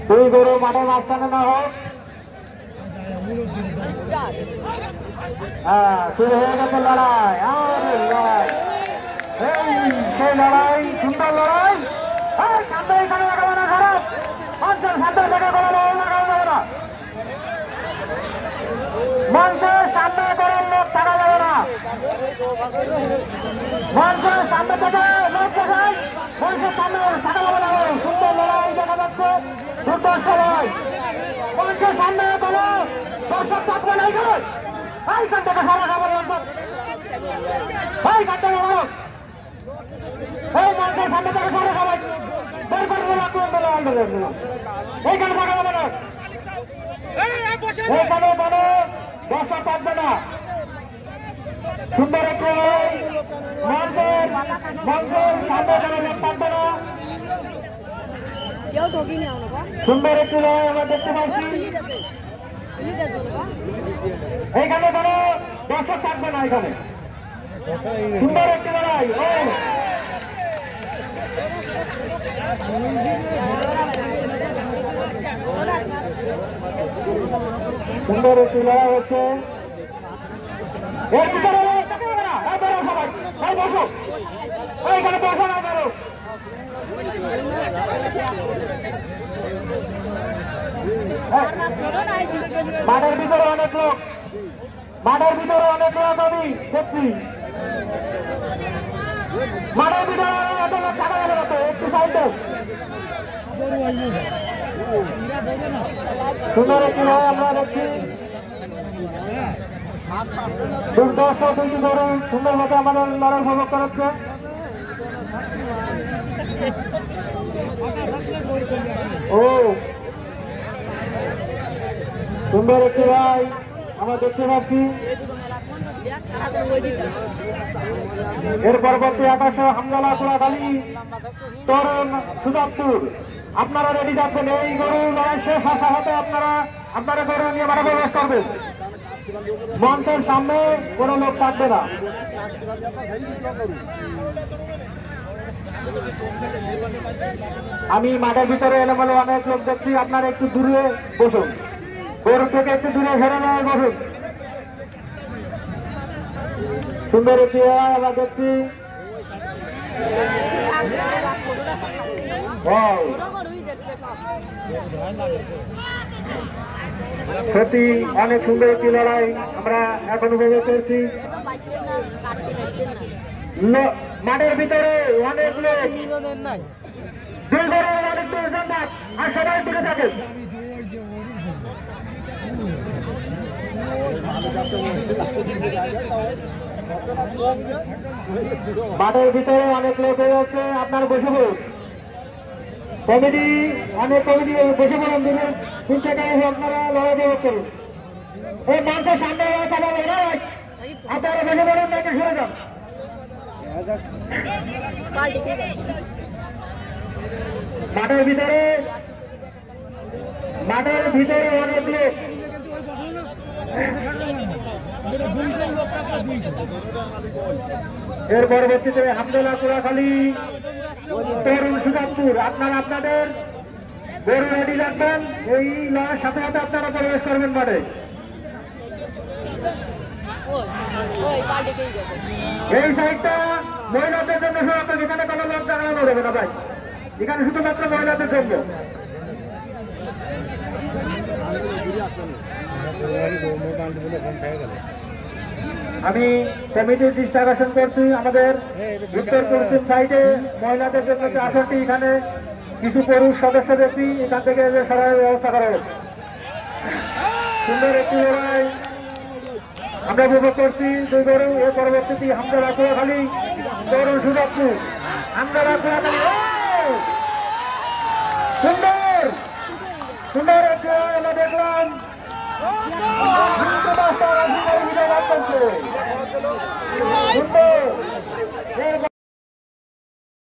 দুই গরু মাঠের মাঝখানে না হোক। হ্যাঁ, শুরু হয়ে গেছে লড়াই। সেই লড়াই, সুন্দর লড়াই। সামনে এখানে লাগাবো না, খারাপ মঞ্চের সামনে থেকে কোনো বল লাগানো যাবে না। মঞ্চের সামনে করে লোক থাকা যাবে না। মঞ্চের সামনে থেকে লোক দেখায়, মঞ্চের সামনে থাকা যাবে না। সুন্দর লড়াই দেখা যাচ্ছে, দুর্দর্শ লড়াই। মঞ্চের সামনে কোনো দর্শক থাকবে না। এইখানে এইখান থেকে সারা খাবার দর্শক, এইখান থেকে বলো, এই মঞ্চের সামনে থেকে সারা খাবার এইখানে থাকা যাবে না। এইখানে কোনো দর্শক থাকবে না। সুন্দর একটু মঞ্চের সামনে কোনো লোক থাকবে না। সুন্দর একটু আমরা দেখতে পাচ্ছি এইখানে কোনো দর্শক থাকবে না। এখানে সুন্দর একটি লড়াই। সুন্দর একটি লড়াই হচ্ছে। এর ভিতরে সবাই বসো, এইখানে বসো না বেরো। মাঠের ভিতরে অনেক লোক, মাঠের ভিতরে অনেক লোক আমি দেখছি। মাঠের ভিতরে এত লোক থাকা যাবে না তো, একটু সাইডে। সুন্দর একটি লড়াই আমরা দেখছি। দর্শক দুইটি ধরে সুন্দর মতো আমাদের লড়াই উপভোগ করাচ্ছে। ও সুন্দর একটি লড়াই আমরা দেখতে পাচ্ছি। এর পরবর্তী আকাশে হামলা কুলাখালী তরুণ সুজাবপুর, আপনারা রেডি থাকবেন। এই গরু লড়াই শেষ আসা হতে আপনারা গরু নিয়ে মাঠে প্রবেশ করবেন। মঞ্চের সামনে কোনো লোক থাকবে না। আমি মাঠের ভিতরে এলে বলে অনেক লোক দেখছি, আপনারা একটু দূরে বসুন, গরু থেকে একটু দূরে ঘেরে নেয় বসুন। সুন্দর একটি আমরা দেখছি। সত্যি অনেক সুন্দর একটি লড়াই আমরা এখন উপভোগ করছি। মাঠের ভিতরে অনেক লোক, দুই ঘরের অনেক দূর আর সবাই দূরে থাকে। মাঠের ভিতরে অনেক লোক হয়ে যাচ্ছে, আপনার বসে পড়ুন। কমিটি অনেক কমিটি বসে পড়ুন, তিন টাকায় আপনারা লড়াই করুন। এই মানুষের সামনে আপনারা বসে পড়ুন, নাকি সরে যান। মাঠের ভিতরে অনেক লোক, এর পরবর্তীতে হামদুল্লাহ কুলাখালী তরুণ সুজাবপুর, আপনারা আপনাদের গরু রেডি রাখবেন। এই লড়ার সাথে সাথে আপনারা প্রবেশ করবেন মাঠে। এই সাইডটা মহিলাদের জন্য সুরক্ষা, যেখানে কোনো লোক দাঁড়ানো দেবে না ভাই, এখানে শুধুমাত্র মহিলাদের জন্য। আমি কমিটির দৃষ্টি আকর্ষণ করছি, আমাদের উত্তর পশ্চিম সাইডে মহিলাদের জন্য যে আসনটি, এখানে কিছু পুরুষ সদস্য দেখছি, এখান থেকে সরানোর ব্যবস্থা করা হচ্ছে। সুন্দর একটি লড়াই আমরা উপভোগ করছি। দুই গরু এর পরবর্তীতে হামদুল্লাহ কুলাখালী তরুণ সুজাবপুর, হামদুল্লাহ কুলাখালী। সুন্দর সুন্দর একটি আমরা দেখলাম। সুন্দর